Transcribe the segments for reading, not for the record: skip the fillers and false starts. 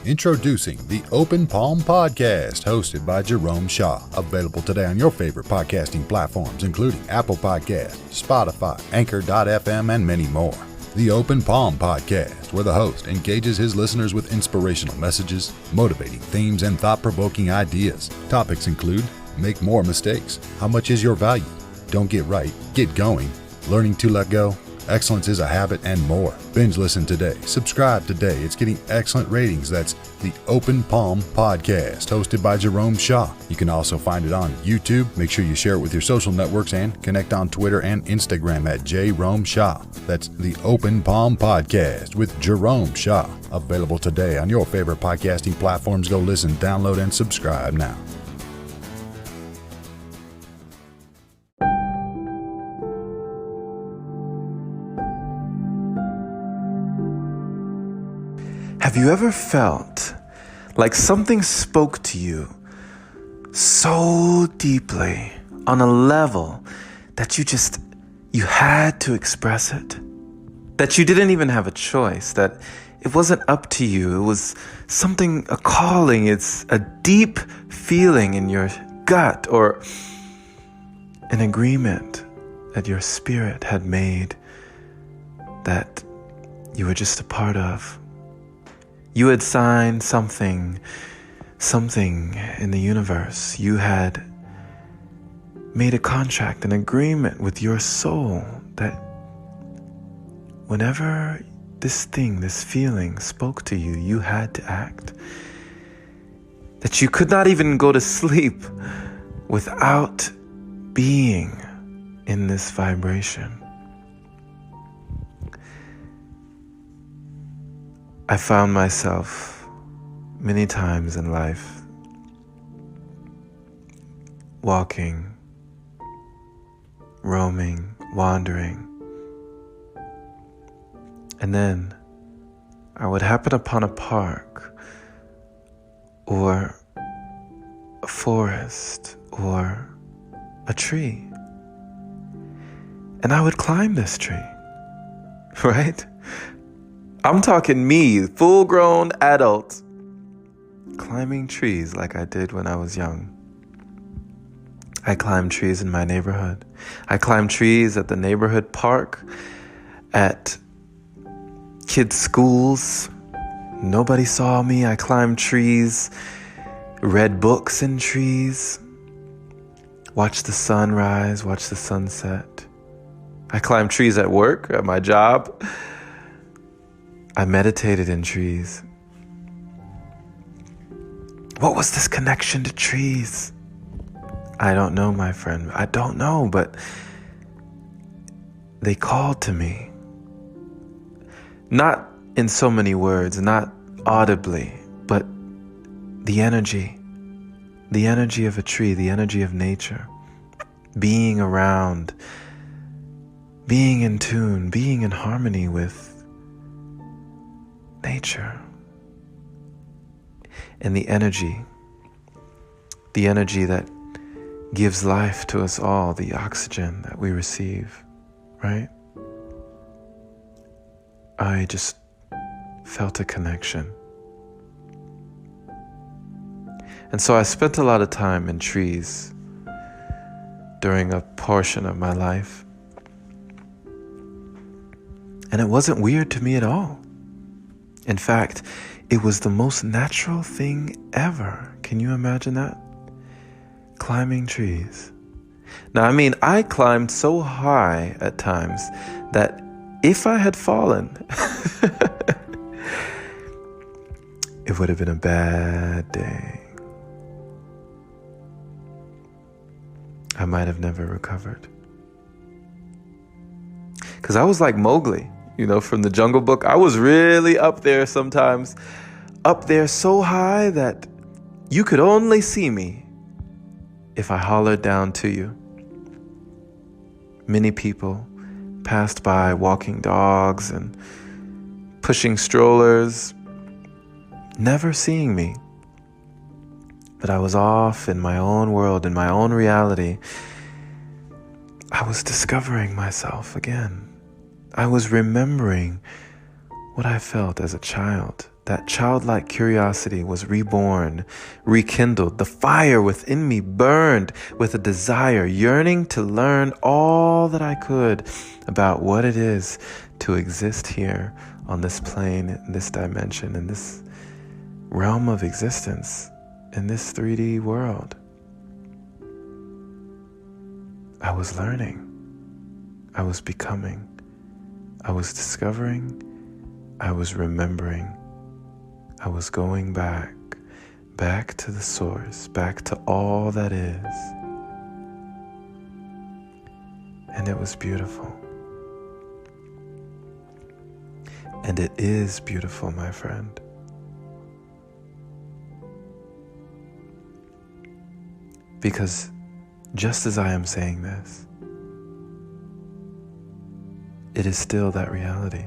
Introducing the Open Palm Podcast, hosted by Jerome Shaw. Available today on your favorite podcasting platforms, including Apple Podcasts, Spotify, Anchor.fm, and many more. The Open Palm Podcast, where the host engages his listeners with inspirational messages, motivating themes, and thought-provoking ideas. Topics include: make more mistakes, how much is your value, don't get right, get going, learning to let go, excellence is a habit, and more. Binge listen today. Subscribe today. It's getting excellent ratings. That's the Open Palm Podcast, hosted by Jerome Shaw. You can also find it on YouTube. Make sure you share it with your social networks and connect on Twitter and Instagram at Jerome Shaw. That's the Open Palm Podcast with Jerome Shaw. Available today on your favorite podcasting platforms. Go listen, download, and subscribe now. Have you ever felt like something spoke to you so deeply on a level that you had to express it? That you didn't even have a choice, that it wasn't up to you. It was something, a calling. It's a deep feeling in your gut, or an agreement that your spirit had made that you were just a part of. You had signed something in the universe. You had made a contract, an agreement with your soul that whenever this feeling spoke to you, you had to act. That you could not even go to sleep without being in this vibration. I found myself many times in life walking, roaming, wandering, and then I would happen upon a park or a forest or a tree, and I would climb this tree, right? I'm talking me, full-grown adult, climbing trees like I did when I was young. I climbed trees in my neighborhood. I climbed trees at the neighborhood park, at kids' schools. Nobody saw me. I climbed trees, read books in trees, watched the sun rise, watched the sunset. I climbed trees at work, at my job. I meditated in trees. What was this connection to trees? I don't know, my friend. I don't know, but they called to me. Not in so many words, not audibly, but the energy of a tree, the energy of nature, being around, being in tune, being in harmony with nature, and the energy that gives life to us all, the oxygen that we receive, right? I just felt a connection. And so I spent a lot of time in trees during a portion of my life. And it wasn't weird to me at all. In fact, it was the most natural thing ever. Can you imagine that? Climbing trees. Now, I climbed so high at times that if I had fallen, it would have been a bad day. I might have never recovered. Because I was like Mowgli. From the Jungle Book. I was really up there sometimes, up there so high that you could only see me if I hollered down to you. Many people passed by walking dogs and pushing strollers, never seeing me. But I was off in my own world, in my own reality. I was discovering myself again. I was remembering what I felt as a child, that childlike curiosity was reborn, rekindled. The fire within me burned with a desire, yearning to learn all that I could about what it is to exist here on this plane, in this dimension, in this realm of existence, in this 3D world. I was learning. I was becoming. I was discovering. I was remembering. I was going back to the source, back to all that is. And it was beautiful. And it is beautiful, my friend. Because just as I am saying this, it is still that reality.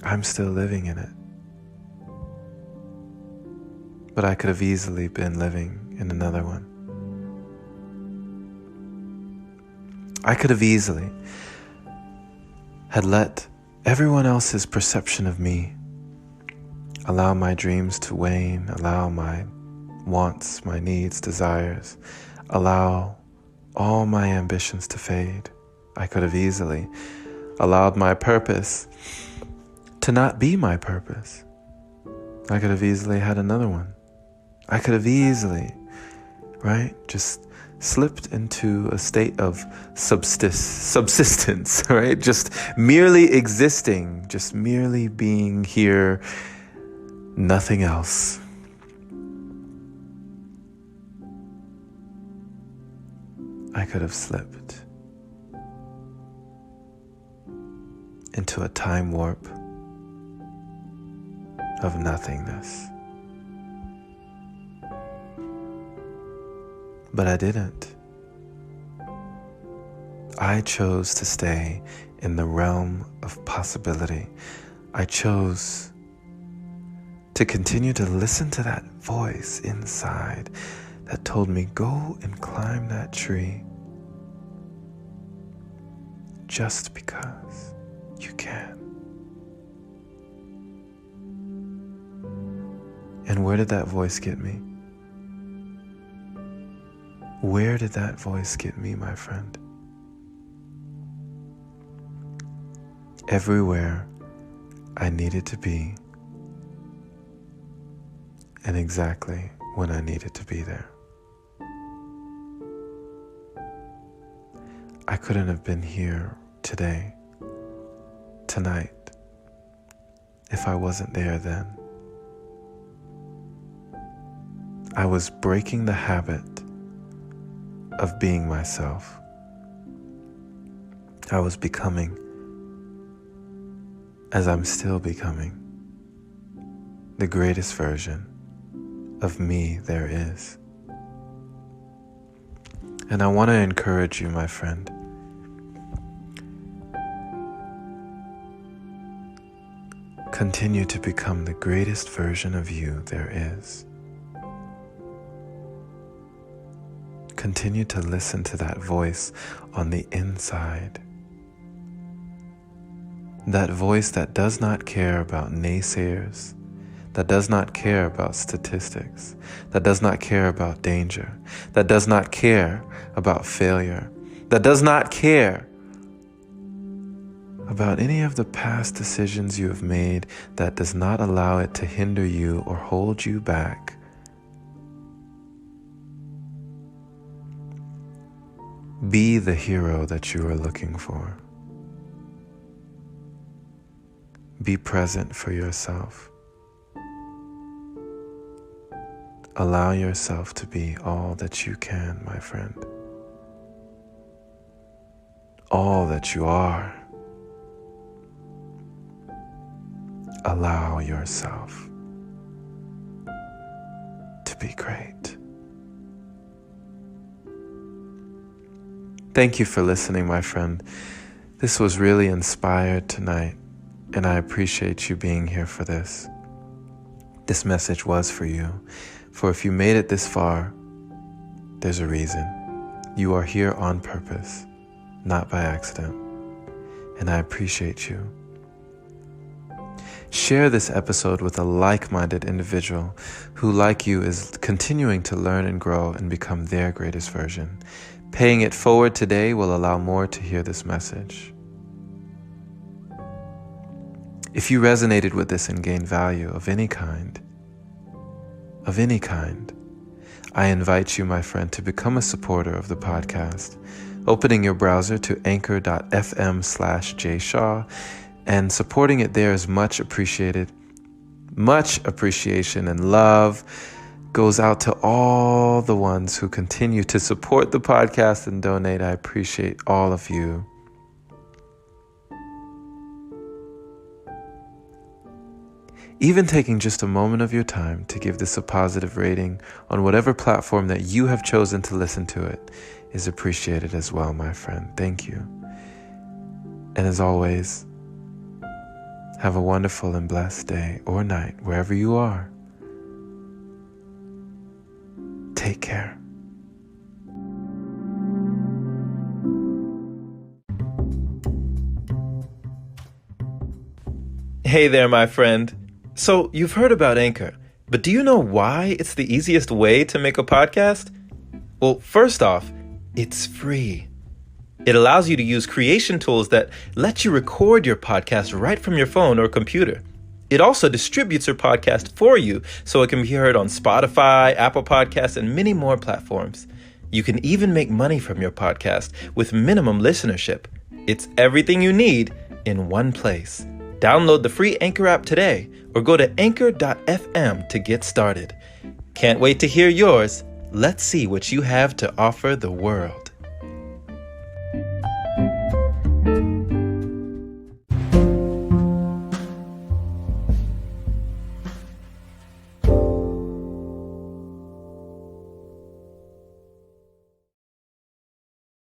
I'm still living in it. But I could have easily been living in another one. I could have easily had let everyone else's perception of me allow my dreams to wane, allow my wants, my needs, desires, allow all my ambitions to fade. I could have easily allowed my purpose to not be my purpose. I could have easily had another one. I could have easily, just slipped into a state of subsistence, right? Just merely existing, just merely being here, nothing else. I could have slipped into a time warp of nothingness. But I didn't. I chose to stay in the realm of possibility. I chose to continue to listen to that voice inside that told me, go and climb that tree just because you can. And where did that voice get me? Where did that voice get me, my friend? Everywhere I needed to be, and exactly when I needed to be there. I couldn't have been here today, tonight, if I wasn't there then. I was breaking the habit of being myself. I was becoming, as I'm still becoming, the greatest version of me there is. And I want to encourage you, my friend, continue to become the greatest version of you there is. Continue to listen to that voice on the inside. That voice that does not care about naysayers, that does not care about statistics, that does not care about danger, that does not care about failure, that does not care about any of the past decisions you have made, that does not allow it to hinder you or hold you back. Be the hero that you are looking for. Be present for yourself. Allow yourself to be all that you can, my friend. All that you are. Allow yourself to be great. Thank you for listening, my friend. This was really inspired tonight, and I appreciate you being here for this. This message was for you. For if you made it this far, there's a reason. You are here on purpose, not by accident. And I appreciate you. Share this episode with a like-minded individual who, like you, is continuing to learn and grow and become their greatest version. Paying it forward today will allow more to hear this message. If you resonated with this and gained value of any kind, I invite you, my friend, to become a supporter of the podcast, opening your browser to anchor.fm/jshaw, and supporting it there is much appreciated. Much appreciation and love goes out to all the ones who continue to support the podcast and donate. I appreciate all of you. Even taking just a moment of your time to give this a positive rating on whatever platform that you have chosen to listen to it is appreciated as well, my friend. Thank you. And as always, have a wonderful and blessed day or night, wherever you are. Take care. Hey there, my friend. So, you've heard about Anchor, but do you know why it's the easiest way to make a podcast? Well, first off, it's free. It allows you to use creation tools that let you record your podcast right from your phone or computer. It also distributes your podcast for you so it can be heard on Spotify, Apple Podcasts, and many more platforms. You can even make money from your podcast with minimum listenership. It's everything you need in one place. Download the free Anchor app today or go to anchor.fm to get started. Can't wait to hear yours. Let's see what you have to offer the world.